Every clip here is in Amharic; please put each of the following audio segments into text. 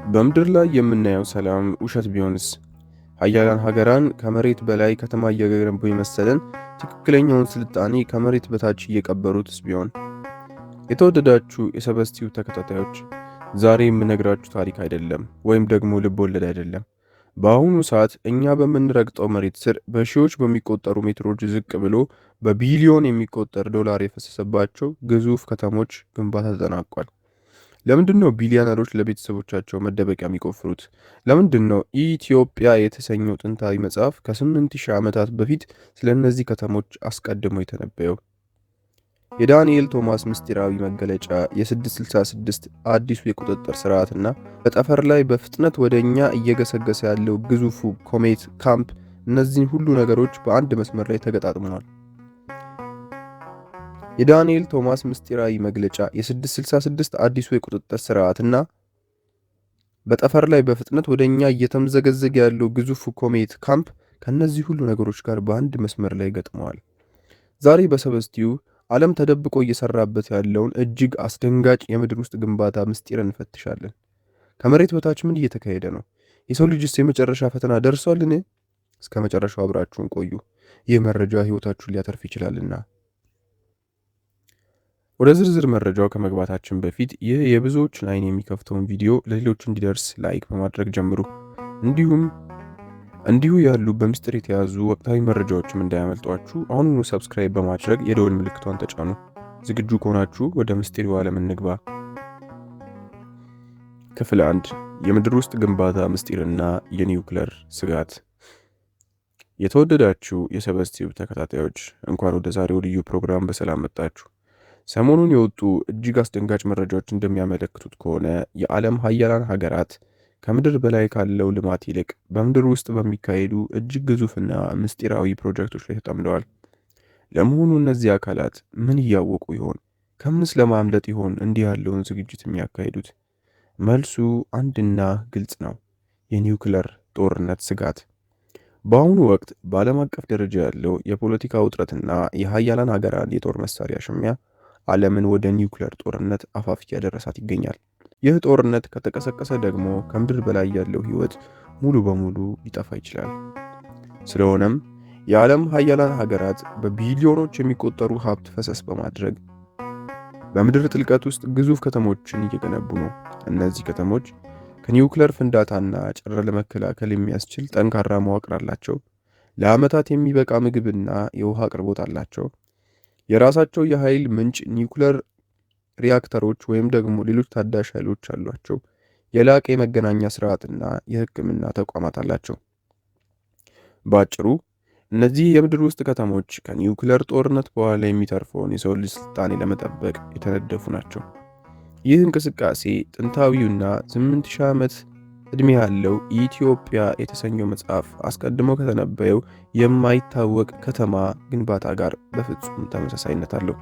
በምድር ላይ የምናየው ሰላም ውሸት ቢሆንስ? ሀያላን ሀገራን ከመሬት በላይ ከተማ እየገነቡ የመሰለን ትክክለኛውን ስልጣኔ ከመሬት በታች እየቀበሩትስ ቢሆን? የተወደዳችሁ የሰበስቲው ተከታታዮች፣ ዛሬ የምነግራችሁ ታሪክ አይደለም ወይም ደግሞ ልብ ወለድ አይደለም። በአሁኑ ሰዓት እኛ በምንረግጠው መሬት ስር በሺዎች በሚቆጠሩ ሜትሮች ዝቅ ብሎ በቢሊዮን የሚቆጠር ዶላር የፈሰሰባቸው ግዙፍ ከተሞች ግንባታ ተጠናቋል። ለምንድን ነው ቢሊዮነሮች ለቤተሰቦቻቸው መደበቂያ የሚቆፍሩት? ለምንድን ነው ኢትዮጵያ የተሰኘው ጥንታዊ መጽሐፍ ከ8000 ዓመታት በፊት ስለ እነዚህ ከተሞች አስቀድሞ የተነበየው? የዳንኤል ቶማስ ምስጢራዊ መገለጫ የ666 አዲሱ የቁጥጥር ስርዓትና በጠፈር ላይ በፍጥነት ወደ እኛ እየገሰገሰ ያለው ግዙፉ ኮሜት ካምፕ፣ እነዚህን ሁሉ ነገሮች በአንድ መስመር ላይ ተገጣጥመዋል። የዳንኤል ቶማስ ምስጢራዊ መግለጫ የ666 አዲሱ የቁጥጥር ስርዓትና በጠፈር ላይ በፍጥነት ወደ እኛ እየተምዘገዘገ ያለው ግዙፉ ኮሜት ካምፕ ከነዚህ ሁሉ ነገሮች ጋር በአንድ መስመር ላይ ገጥመዋል። ዛሬ በሰበስቲው ዓለም ተደብቆ እየሰራበት ያለውን እጅግ አስደንጋጭ የምድር ውስጥ ግንባታ ምስጢር እንፈትሻለን። ከመሬት በታች ምን እየተካሄደ ነው? የሰው ልጅስ የመጨረሻ ፈተና ደርሷልን? እስከ መጨረሻው አብራችሁን ቆዩ። ይህ መረጃ ህይወታችሁን ሊያተርፍ ይችላልና። ወደ ዝርዝር መረጃው ከመግባታችን በፊት ይህ የብዙዎችን አይን የሚከፍተውን ቪዲዮ ለሌሎች እንዲደርስ ላይክ በማድረግ ጀምሩ። እንዲሁ ያሉ በምስጢር የተያዙ ወቅታዊ መረጃዎችም እንዳያመልጧችሁ አሁኑኑ ሰብስክራይብ በማድረግ የደወል ምልክቷን ተጫኑ። ዝግጁ ከሆናችሁ ወደ ምስጢሩ ዓለም እንግባ። ክፍል 1: የምድር ውስጥ ግንባታ ምስጢርና የኒውክለር ስጋት። የተወደዳችሁ የሰበስቲው ተከታታዮች እንኳን ወደ ዛሬው ልዩ ፕሮግራም በሰላም መጣችሁ። ሰሞኑን የወጡ እጅግ አስደንጋጭ መረጃዎች እንደሚያመለክቱት ከሆነ የዓለም ሀያላን ሀገራት ከምድር በላይ ካለው ልማት ይልቅ በምድር ውስጥ በሚካሄዱ እጅግ ግዙፍና ምስጢራዊ ፕሮጀክቶች ላይ ተጠምደዋል። ለመሆኑ እነዚህ አካላት ምን እያወቁ ይሆን? ከምንስ ለማምለጥ ይሆን እንዲህ ያለውን ዝግጅት የሚያካሂዱት? መልሱ አንድና ግልጽ ነው፤ የኒውክለር ጦርነት ስጋት። በአሁኑ ወቅት በዓለም አቀፍ ደረጃ ያለው የፖለቲካ ውጥረትና የሀያላን ሀገራት የጦር መሳሪያ ሽሚያ ዓለምን ወደ ኒውክለር ጦርነት አፋፍ እያደረሳት ይገኛል። ይህ ጦርነት ከተቀሰቀሰ ደግሞ ከምድር በላይ ያለው ሕይወት ሙሉ በሙሉ ሊጠፋ ይችላል። ስለሆነም የዓለም ሀያላን ሀገራት በቢሊዮኖች የሚቆጠሩ ሀብት ፈሰስ በማድረግ በምድር ጥልቀት ውስጥ ግዙፍ ከተሞችን እየገነቡ ነው። እነዚህ ከተሞች ከኒውክለር ፍንዳታና ጨረር ለመከላከል የሚያስችል ጠንካራ መዋቅር አላቸው። ለዓመታት የሚበቃ ምግብና የውሃ አቅርቦት አላቸው። የራሳቸው የኃይል ምንጭ ኒውክለር ሪያክተሮች ወይም ደግሞ ሌሎች ታዳሽ ኃይሎች አሏቸው። የላቀ የመገናኛ ስርዓትና የሕክምና ተቋማት አላቸው። በአጭሩ እነዚህ የምድር ውስጥ ከተሞች ከኒውክለር ጦርነት በኋላ የሚተርፈውን የሰው ልጅ ስልጣኔ ለመጠበቅ የተነደፉ ናቸው። ይህ እንቅስቃሴ ጥንታዊውና 8000 ዓመት ዕድሜ ያለው ኢትዮጵያ የተሰኘው መጽሐፍ አስቀድሞ ከተነበየው የማይታወቅ ከተማ ግንባታ ጋር በፍጹም ተመሳሳይነት አለው።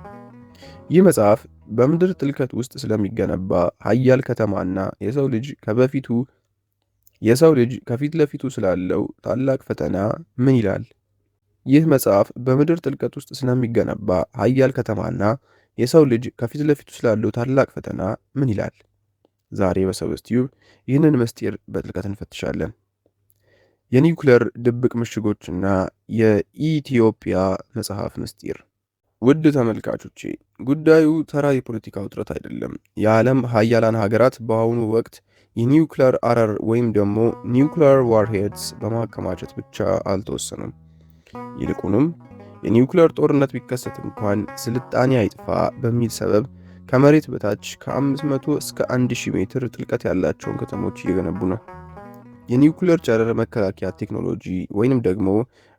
ይህ መጽሐፍ በምድር ጥልቀት ውስጥ ስለሚገነባ ሀያል ከተማና የሰው ልጅ ከፊት ለፊቱ ስላለው ታላቅ ፈተና ምን ይላል? ይህ መጽሐፍ በምድር ጥልቀት ውስጥ ስለሚገነባ ሀያል ከተማና የሰው ልጅ ከፊት ለፊቱ ስላለው ታላቅ ፈተና ምን ይላል? ዛሬ በሰበስቲው ይህንን ምስጢር በጥልቀት እንፈትሻለን። የኒውክለር ድብቅ ምሽጎችና የኢትዮጵያ መጽሐፍ ምስጢር። ውድ ተመልካቾቼ፣ ጉዳዩ ተራ የፖለቲካ ውጥረት አይደለም። የዓለም ሀያላን ሀገራት በአሁኑ ወቅት የኒውክለር አረር ወይም ደግሞ ኒውክለር ዋርሄድስ በማከማቸት ብቻ አልተወሰኑም። ይልቁንም የኒውክለር ጦርነት ቢከሰት እንኳን ስልጣኔ አይጥፋ በሚል ሰበብ ከመሬት በታች ከ500 እስከ 1000 ሜትር ጥልቀት ያላቸውን ከተሞች እየገነቡ ነው። የኒውክለር ጨረር መከላከያ ቴክኖሎጂ ወይንም ደግሞ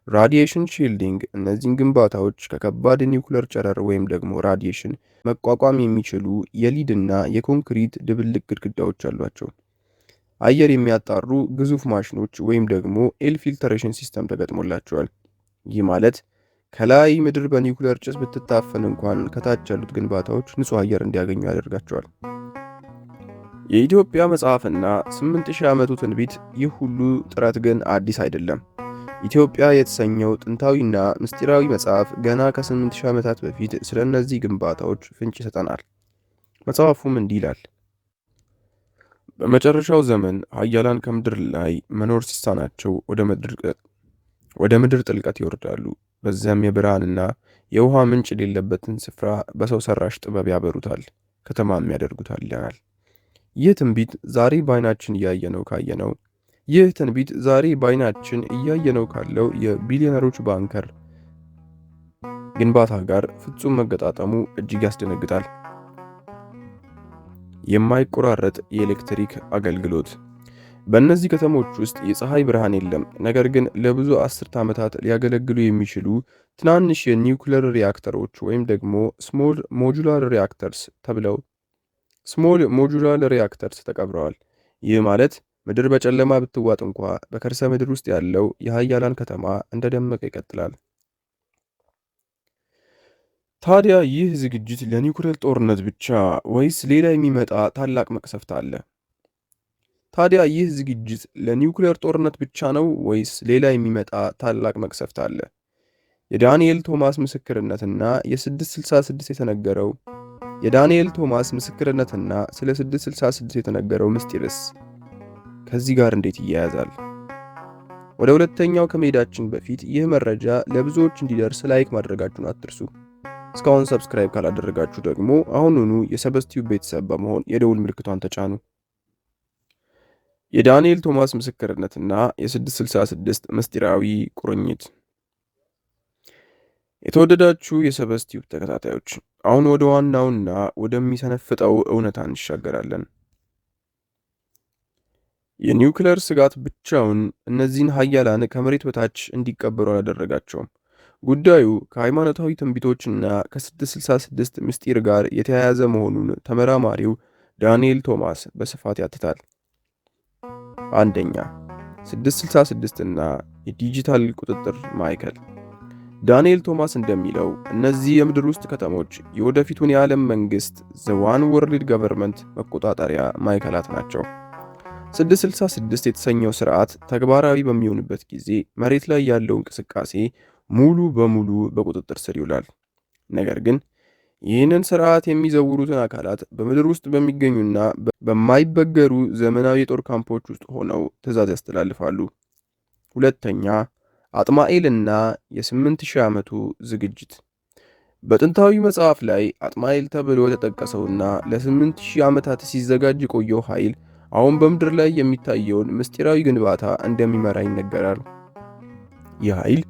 ራዲዬሽን ሺልዲንግ እነዚህን ግንባታዎች ከከባድ የኒውክለር ጨረር ወይም ደግሞ ራዲዬሽን መቋቋም የሚችሉ የሊድና የኮንክሪት ድብልቅ ግድግዳዎች አሏቸው። አየር የሚያጣሩ ግዙፍ ማሽኖች ወይም ደግሞ ኤል ፊልተሬሽን ሲስተም ተገጥሞላቸዋል። ይህ ማለት ከላይ ምድር በኒውክለር ጭስ ብትታፈን እንኳን ከታች ያሉት ግንባታዎች ንጹህ አየር እንዲያገኙ ያደርጋቸዋል። የኢትዮጵያ መጽሐፍና 8000 ዓመቱ ትንቢት፣ ይህ ሁሉ ጥረት ግን አዲስ አይደለም። ኢትዮጵያ የተሰኘው ጥንታዊና ምስጢራዊ መጽሐፍ ገና ከ8000 ዓመታት በፊት ስለ እነዚህ ግንባታዎች ፍንጭ ይሰጠናል። መጽሐፉም እንዲህ ይላል: በመጨረሻው ዘመን ኃያላን ከምድር ላይ መኖር ሲሳናቸው ወደ ምድር ጥልቀት ይወርዳሉ። በዚያም የብርሃንና የውሃ ምንጭ የሌለበትን ስፍራ በሰው ሰራሽ ጥበብ ያበሩታል፣ ከተማም ያደርጉታል ይለናል። ይህ ትንቢት ዛሬ በዓይናችን እያየነው ካለው የቢሊዮነሮች ባንከር ግንባታ ጋር ፍጹም መገጣጠሙ እጅግ ያስደነግጣል። የማይቆራረጥ የኤሌክትሪክ አገልግሎት። በእነዚህ ከተሞች ውስጥ የፀሐይ ብርሃን የለም፣ ነገር ግን ለብዙ አስርተ ዓመታት ሊያገለግሉ የሚችሉ ትናንሽ የኒውክሌር ሪያክተሮች ወይም ደግሞ ስሞል ሞጁላር ሪያክተርስ ተቀብረዋል። ይህ ማለት ምድር በጨለማ ብትዋጥ እንኳ በከርሰ ምድር ውስጥ ያለው የኃያላን ከተማ እንደደመቀ ይቀጥላል። ታዲያ ይህ ዝግጅት ለኒውክሌር ጦርነት ብቻ ወይስ ሌላ የሚመጣ ታላቅ መቅሰፍት አለ? ታዲያ ይህ ዝግጅት ለኒውክሌር ጦርነት ብቻ ነው ወይስ ሌላ የሚመጣ ታላቅ መቅሰፍት አለ? የዳንኤል ቶማስ ምስክርነትና የ666 የተነገረው የዳንኤል ቶማስ ምስክርነትና ስለ 666 የተነገረው ምስጢርስ ከዚህ ጋር እንዴት ይያያዛል? ወደ ሁለተኛው ከመሄዳችን በፊት ይህ መረጃ ለብዙዎች እንዲደርስ ላይክ ማድረጋችሁን አትርሱ። እስካሁን ሰብስክራይብ ካላደረጋችሁ ደግሞ አሁኑኑ የሰበስቲው ቤተሰብ በመሆን የደውል ምልክቷን ተጫኑ። የዳንኤል ቶማስ ምስክርነትና የ666 ምስጢራዊ ቁርኝት። የተወደዳችሁ የሰበስቲው ተከታታዮች አሁን ወደ ዋናውና ወደሚሰነፍጠው እውነታ እንሻገራለን። የኒውክሌር ስጋት ብቻውን እነዚህን ኃያላን ከመሬት በታች እንዲቀበሩ አላደረጋቸውም። ጉዳዩ ከሃይማኖታዊ ትንቢቶችና ከ666 ምስጢር ጋር የተያያዘ መሆኑን ተመራማሪው ዳንኤል ቶማስ በስፋት ያትታል። አንደኛ፣ 666 እና የዲጂታል ቁጥጥር ማዕከል። ዳንኤል ቶማስ እንደሚለው እነዚህ የምድር ውስጥ ከተሞች የወደፊቱን የዓለም መንግሥት ዘ ዋን ወርልድ ገቨርንመንት መቆጣጠሪያ ማዕከላት ናቸው። 666 የተሰኘው ስርዓት ተግባራዊ በሚሆንበት ጊዜ መሬት ላይ ያለው እንቅስቃሴ ሙሉ በሙሉ በቁጥጥር ስር ይውላል። ነገር ግን ይህንን ስርዓት የሚዘውሩትን አካላት በምድር ውስጥ በሚገኙና በማይበገሩ ዘመናዊ የጦር ካምፖች ውስጥ ሆነው ትዕዛዝ ያስተላልፋሉ። ሁለተኛ፣ አጥማኤልና የ8000 ዓመቱ ዝግጅት። በጥንታዊ መጽሐፍ ላይ አጥማኤል ተብሎ የተጠቀሰውና ለ8000 ዓመታት ሲዘጋጅ የቆየው ኃይል አሁን በምድር ላይ የሚታየውን ምስጢራዊ ግንባታ እንደሚመራ ይነገራል። ይህ ኃይል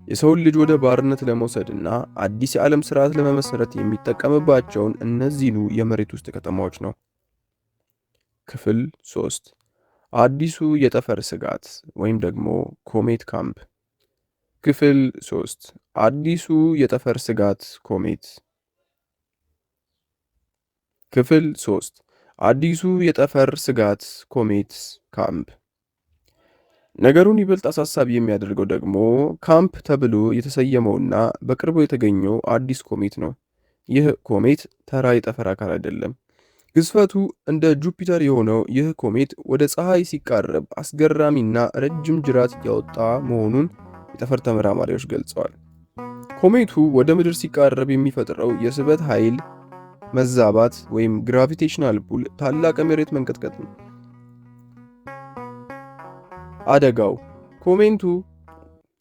የሰውን ልጅ ወደ ባርነት ለመውሰድና አዲስ የዓለም ስርዓት ለመመስረት የሚጠቀምባቸውን እነዚህኑ የመሬት ውስጥ ከተማዎች ነው። ክፍል 3 አዲሱ የጠፈር ስጋት ወይም ደግሞ ኮሜት ካምፕ። ክፍል 3 አዲሱ የጠፈር ስጋት ኮሜት። ክፍል 3 አዲሱ የጠፈር ስጋት ኮሜት ካምፕ። ነገሩን ይበልጥ አሳሳቢ የሚያደርገው ደግሞ ካምፕ ተብሎ የተሰየመውና በቅርቡ የተገኘው አዲስ ኮሜት ነው። ይህ ኮሜት ተራ የጠፈር አካል አይደለም። ግዝፈቱ እንደ ጁፒተር የሆነው ይህ ኮሜት ወደ ፀሐይ ሲቃረብ አስገራሚና ረጅም ጅራት እያወጣ መሆኑን የጠፈር ተመራማሪዎች ገልጸዋል። ኮሜቱ ወደ ምድር ሲቃረብ የሚፈጥረው የስበት ኃይል መዛባት ወይም ግራቪቴሽናል ፑል ታላቅ የመሬት መንቀጥቀጥ ነው።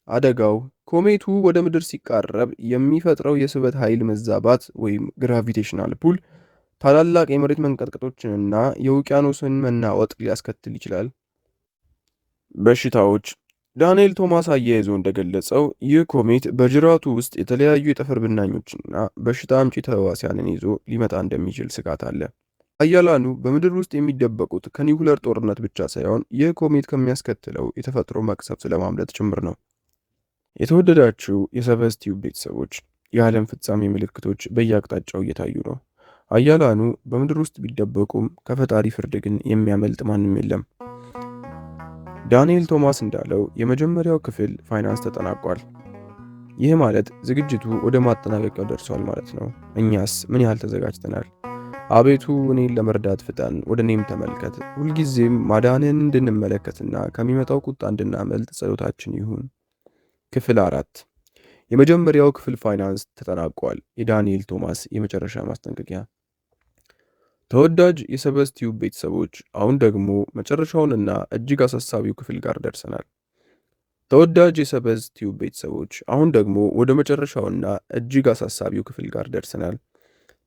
አደጋው ኮሜቱ ወደ ምድር ሲቃረብ የሚፈጥረው የስበት ኃይል መዛባት ወይም ግራቪቴሽናል ፑል ታላላቅ የመሬት መንቀጥቀጦችንና የውቅያኖስን መናወጥ ሊያስከትል ይችላል። በሽታዎች። ዳንኤል ቶማስ አያይዞ እንደገለጸው ይህ ኮሜት በጅራቱ ውስጥ የተለያዩ የጠፈር ብናኞችና በሽታ አምጪ ተህዋሲያንን ይዞ ሊመጣ እንደሚችል ስጋት አለ። ኃያላኑ በምድር ውስጥ የሚደበቁት ከኒውክሌር ጦርነት ብቻ ሳይሆን ይህ ኮሜት ከሚያስከትለው የተፈጥሮ መቅሰፍት ለማምለጥ ጭምር ነው። የተወደዳችሁ የሰበስቲው ቤተሰቦች፣ የዓለም ፍጻሜ ምልክቶች በየአቅጣጫው እየታዩ ነው። ኃያላኑ በምድር ውስጥ ቢደበቁም ከፈጣሪ ፍርድ ግን የሚያመልጥ ማንም የለም። ዳንኤል ቶማስ እንዳለው የመጀመሪያው ክፍል ፋይናንስ ተጠናቋል። ይህ ማለት ዝግጅቱ ወደ ማጠናቀቂያው ደርሷል ማለት ነው። እኛስ ምን ያህል ተዘጋጅተናል? አቤቱ እኔን ለመርዳት ፍጠን፣ ወደ እኔም ተመልከት። ሁልጊዜም ማዳንን እንድንመለከትና ከሚመጣው ቁጣ እንድናመልጥ ጸሎታችን ይሁን። ክፍል 4 የመጀመሪያው ክፍል ፋይናንስ ተጠናቋል። የዳንኤል ቶማስ የመጨረሻ ማስጠንቀቂያ። ተወዳጅ የሰበዝ ቲዩብ ቤተሰቦች አሁን ደግሞ መጨረሻውንና እጅግ አሳሳቢው ክፍል ጋር ደርሰናል። ተወዳጅ የሰበዝ ቲዩብ ቤተሰቦች አሁን ደግሞ ወደ መጨረሻውና እጅግ አሳሳቢው ክፍል ጋር ደርሰናል።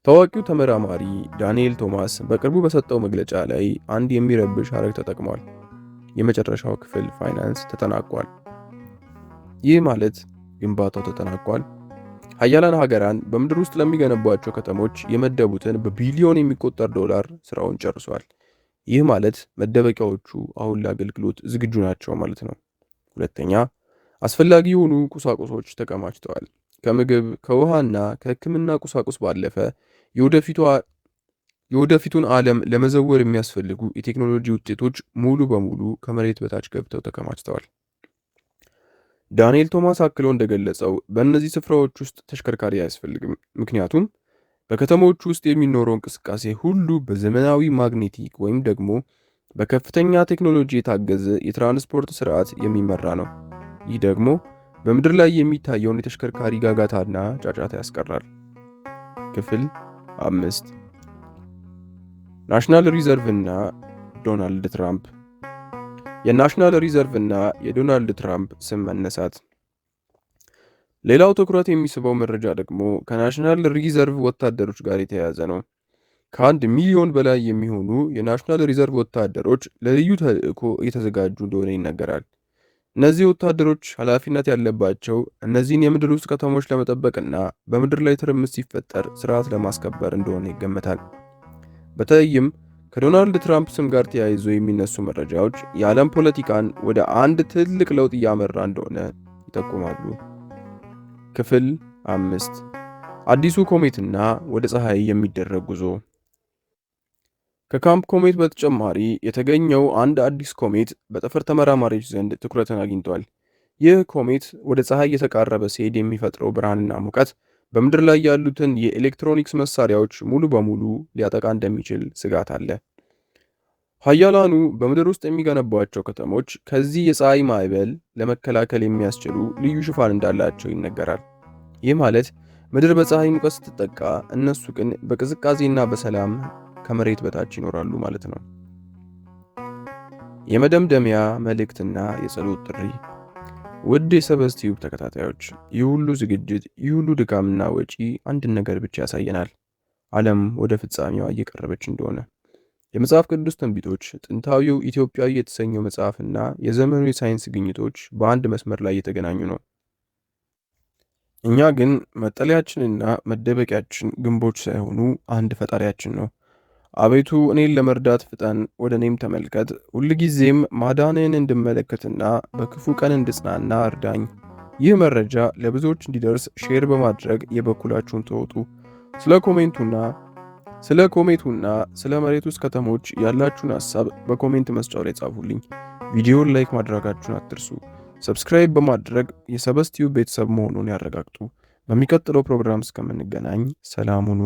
ታዋቂው ተመራማሪ ዳንኤል ቶማስ በቅርቡ በሰጠው መግለጫ ላይ አንድ የሚረብሽ ሐረግ ተጠቅሟል። የመጨረሻው ክፍል ፋይናንስ ተጠናቋል። ይህ ማለት ግንባታው ተጠናቋል። ሀያላን ሀገራን በምድር ውስጥ ለሚገነቧቸው ከተሞች የመደቡትን በቢሊዮን የሚቆጠር ዶላር ስራውን ጨርሷል። ይህ ማለት መደበቂያዎቹ አሁን ለአገልግሎት ዝግጁ ናቸው ማለት ነው። ሁለተኛ፣ አስፈላጊ የሆኑ ቁሳቁሶች ተከማችተዋል። ከምግብ ከውሃና ከሕክምና ቁሳቁስ ባለፈ የወደፊቱን ዓለም ለመዘወር የሚያስፈልጉ የቴክኖሎጂ ውጤቶች ሙሉ በሙሉ ከመሬት በታች ገብተው ተከማችተዋል። ዳንኤል ቶማስ አክሎ እንደገለጸው በእነዚህ ስፍራዎች ውስጥ ተሽከርካሪ አያስፈልግም፣ ምክንያቱም በከተሞች ውስጥ የሚኖረው እንቅስቃሴ ሁሉ በዘመናዊ ማግኔቲክ ወይም ደግሞ በከፍተኛ ቴክኖሎጂ የታገዘ የትራንስፖርት ስርዓት የሚመራ ነው። ይህ ደግሞ በምድር ላይ የሚታየውን የተሽከርካሪ ጋጋታና ጫጫታ ያስቀራል። ክፍል 5 ናሽናል ሪዘርቭ እና ዶናልድ ትራምፕ። የናሽናል ሪዘርቭ እና የዶናልድ ትራምፕ ስም መነሳት። ሌላው ትኩረት የሚስበው መረጃ ደግሞ ከናሽናል ሪዘርቭ ወታደሮች ጋር የተያያዘ ነው። ከ1 ሚሊዮን በላይ የሚሆኑ የናሽናል ሪዘርቭ ወታደሮች ለልዩ ተልዕኮ እየተዘጋጁ እንደሆነ ይነገራል። እነዚህ ወታደሮች ኃላፊነት ያለባቸው እነዚህን የምድር ውስጥ ከተሞች ለመጠበቅና በምድር ላይ ትርምስ ሲፈጠር ስርዓት ለማስከበር እንደሆነ ይገመታል። በተለይም ከዶናልድ ትራምፕ ስም ጋር ተያይዞ የሚነሱ መረጃዎች የዓለም ፖለቲካን ወደ አንድ ትልቅ ለውጥ እያመራ እንደሆነ ይጠቁማሉ። ክፍል 5 አዲሱ ኮሜትና ወደ ፀሐይ የሚደረግ ጉዞ። ከካምፕ ኮሜት በተጨማሪ የተገኘው አንድ አዲስ ኮሜት በጠፈር ተመራማሪዎች ዘንድ ትኩረትን አግኝቷል። ይህ ኮሜት ወደ ፀሐይ እየተቃረበ ሲሄድ የሚፈጥረው ብርሃንና ሙቀት በምድር ላይ ያሉትን የኤሌክትሮኒክስ መሳሪያዎች ሙሉ በሙሉ ሊያጠቃ እንደሚችል ስጋት አለ። ሀያላኑ በምድር ውስጥ የሚገነቧቸው ከተሞች ከዚህ የፀሐይ ማዕበል ለመከላከል የሚያስችሉ ልዩ ሽፋን እንዳላቸው ይነገራል። ይህ ማለት ምድር በፀሐይ ሙቀት ስትጠቃ፣ እነሱ ግን በቅዝቃዜና በሰላም ከመሬት በታች ይኖራሉ ማለት ነው። የመደምደሚያ መልእክትና የጸሎት ጥሪ። ውድ የሰበዝ ቲዩብ ተከታታዮች፣ ይህ ሁሉ ዝግጅት፣ ይህ ሁሉ ድካምና ወጪ አንድን ነገር ብቻ ያሳየናል። ዓለም ወደ ፍጻሜዋ እየቀረበች እንደሆነ። የመጽሐፍ ቅዱስ ትንቢቶች፣ ጥንታዊው ኢትዮጵያዊ የተሰኘው መጽሐፍና የዘመኑ የሳይንስ ግኝቶች በአንድ መስመር ላይ እየተገናኙ ነው። እኛ ግን መጠለያችንና መደበቂያችን ግንቦች ሳይሆኑ አንድ ፈጣሪያችን ነው። አቤቱ እኔን ለመርዳት ፍጠን፣ ወደ እኔም ተመልከት፣ ሁልጊዜም ማዳንህን እንድመለከትና በክፉ ቀን እንድጽናና እርዳኝ። ይህ መረጃ ለብዙዎች እንዲደርስ ሼር በማድረግ የበኩላችሁን ተወጡ። ስለ ኮሜቱና ስለ መሬት ውስጥ ከተሞች ያላችሁን ሐሳብ በኮሜንት መስጫው ላይ ጻፉልኝ። ቪዲዮውን ላይክ ማድረጋችሁን አትርሱ። ሰብስክራይብ በማድረግ የሰበዝ ቲዩብ ቤተሰብ መሆኑን ያረጋግጡ። በሚቀጥለው ፕሮግራም እስከምንገናኝ ሰላም ሁኑ።